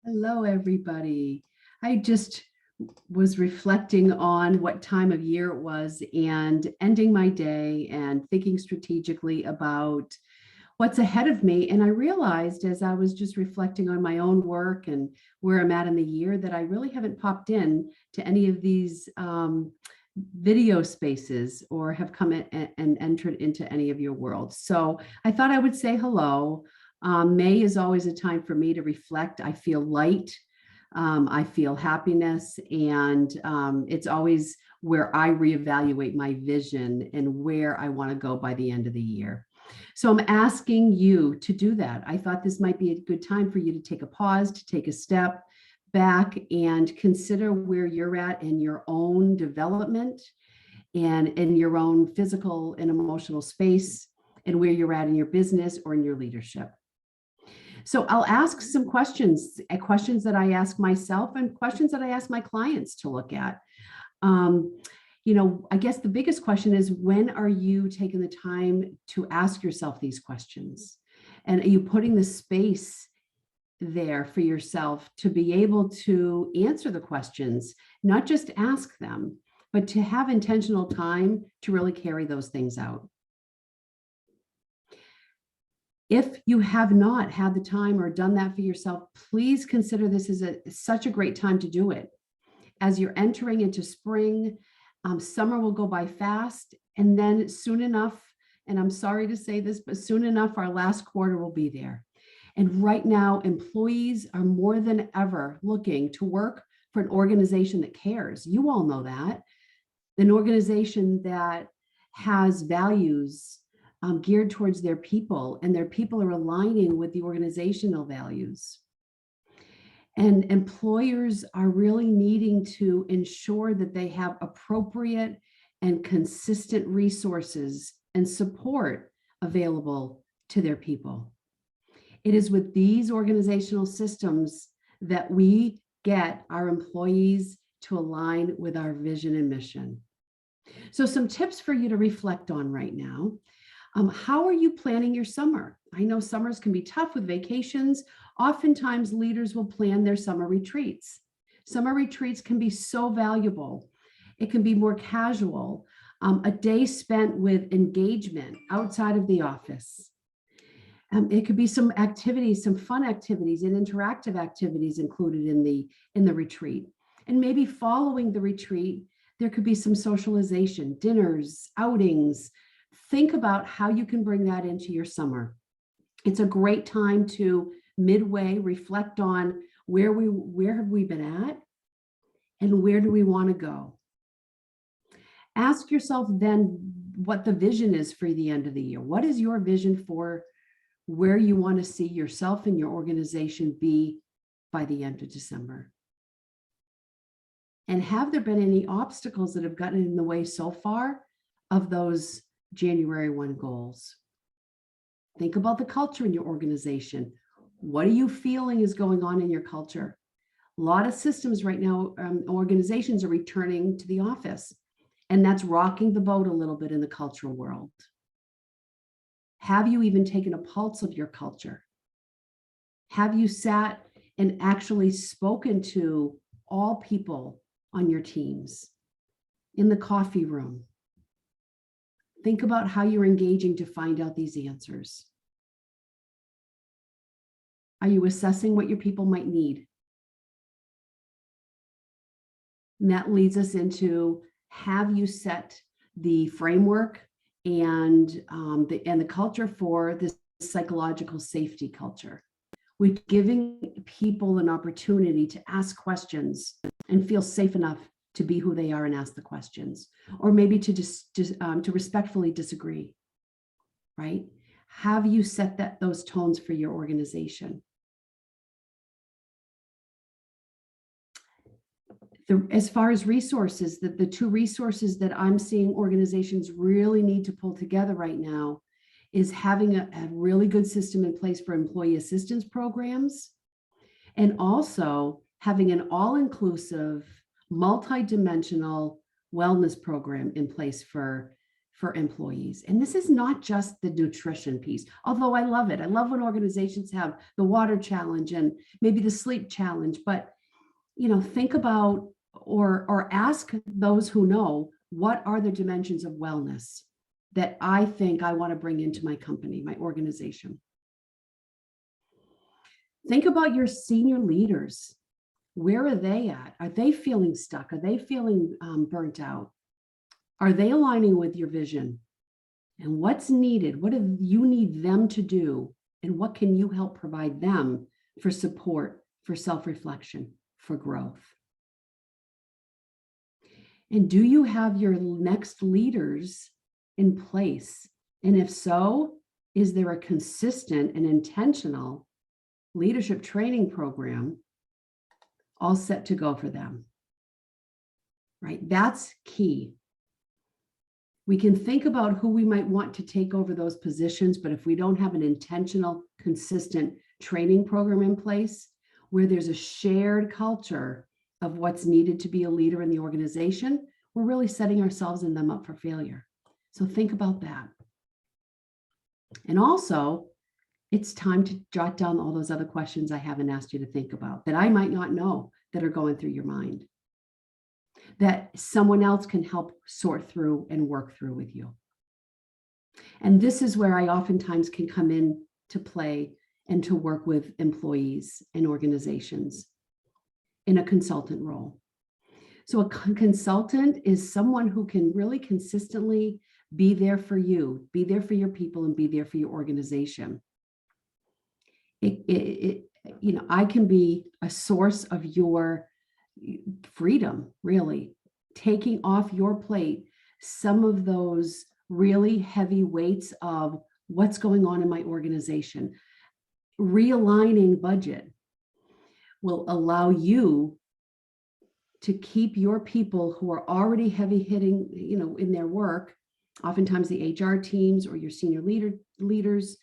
Hello, everybody. I just was reflecting on what time of year it was and ending my day and thinking strategically about what's ahead of me. And I realized as I was just reflecting on my own work and where I'm at in the year that I really haven't popped in to any of these video spaces or have come in and entered into any of your worlds. So I thought I would say hello. May is always a time for me to reflect. I feel light. I feel happiness, and it's always where I reevaluate my vision and where I want to go by the end of the year. So I'm asking you to do that. I thought this might be a good time for you to take a pause, to take a step back and consider where you're at in your own development and in your own physical and emotional space, and where you're at in your business or in your leadership. So I'll ask some questions that I ask myself and questions that I ask my clients to look at. I guess the biggest question is, when are you taking the time to ask yourself these questions? And are you putting the space there for yourself to be able to answer the questions, not just ask them, but to have intentional time to really carry those things out? If you have not had the time or done that for yourself, please consider this as such a great time to do it. As you're entering into spring, summer will go by fast, and then soon enough, and I'm sorry to say this, but soon enough, our last quarter will be there. And right now, employees are more than ever looking to work for an organization that cares. You all know that. An organization that has values geared towards their people, and their people are aligning with the organizational values. And employers are really needing to ensure that they have appropriate and consistent resources and support available to their people. It is with these organizational systems that we get our employees to align with our vision and mission. So some tips for you to reflect on right now. How are you planning your summer? I know summers can be tough with vacations. Oftentimes, leaders will plan their summer retreats. Summer retreats can be so valuable. It can be more casual, a day spent with engagement outside of the office. It could be some activities, some fun activities and interactive activities included in the retreat. And maybe following the retreat, there could be some socialization, dinners, outings. Think about how you can bring that into your summer. It's a great time to midway reflect on where have we been at and where do we want to go. Ask yourself then what the vision is for the end of the year. What is your vision for where you want to see yourself and your organization be by the end of December? And have there been any obstacles that have gotten in the way so far of those January 1 goals? Think about the culture in your organization. What are you feeling is going on in your culture? A lot of systems right now, organizations are returning to the office, and that's rocking the boat a little bit in the cultural world. Have you even taken a pulse of your culture? Have you sat and actually spoken to all people on your teams in the coffee room? Think about how you're engaging to find out these answers. Are you assessing what your people might need? And that leads us into, have you set the framework and the culture for this psychological safety culture? We're giving people an opportunity to ask questions and feel safe enough to be who they are and ask the questions, or maybe to respectfully disagree, right? Have you set those tones for your organization? As far as resources, the two resources that I'm seeing organizations really need to pull together right now is having a really good system in place for employee assistance programs, and also having an all-inclusive, multi-dimensional wellness program in place for for employees. And this is not just the nutrition piece, although I love it. I love when organizations have the water challenge and maybe the sleep challenge, but think about or ask those who know, what are the dimensions of wellness that I think I want to bring into my company, my organization? Think about your senior leaders. Where are they at? Are they feeling stuck? Are they feeling burnt out? Are they aligning with your vision? And what's needed? What do you need them to do? And what can you help provide them for support, for self-reflection, for growth? And do you have your next leaders in place? And if so, is there a consistent and intentional leadership training program all set to go for them? Right? That's key. We can think about who we might want to take over those positions, but if we don't have an intentional, consistent training program in place where there's a shared culture of what's needed to be a leader in the organization, we're really setting ourselves and them up for failure. So think about that. And also, it's time to jot down all those other questions I haven't asked you to think about that I might not know that are going through your mind, that someone else can help sort through and work through with you. And this is where I oftentimes can come in to play and to work with employees and organizations in a consultant role. So a consultant is someone who can really consistently be there for you, be there for your people, and be there for your organization. I can be a source of your freedom, really, taking off your plate some of those really heavy weights of what's going on in my organization. Realigning budget will allow you to keep your people who are already heavy hitting, in their work, oftentimes the HR teams or your senior leaders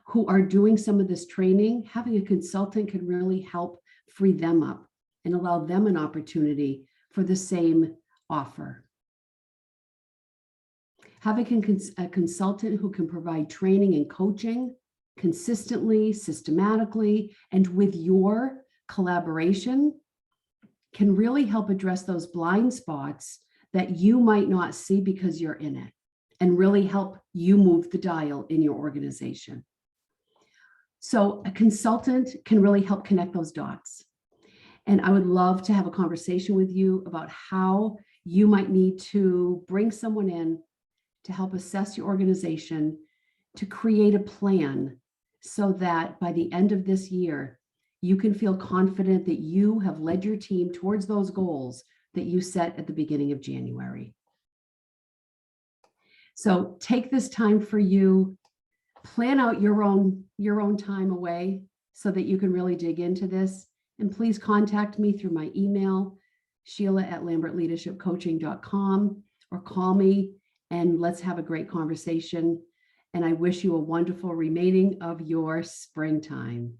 who are doing some of this training. Having a consultant can really help free them up and allow them an opportunity for the same offer. Having a consultant who can provide training and coaching consistently, systematically, and with your collaboration can really help address those blind spots that you might not see because you're in it, and really help you move the dial in your organization. So a consultant can really help connect those dots. And I would love to have a conversation with you about how you might need to bring someone in to help assess your organization, to create a plan so that by the end of this year, you can feel confident that you have led your team towards those goals that you set at the beginning of January. So take this time for you, plan out your own time away so that you can really dig into this. And please contact me through my email, sheila@lambertleadershipcoaching.com, or call me and let's have a great conversation. And I wish you a wonderful remaining of your springtime.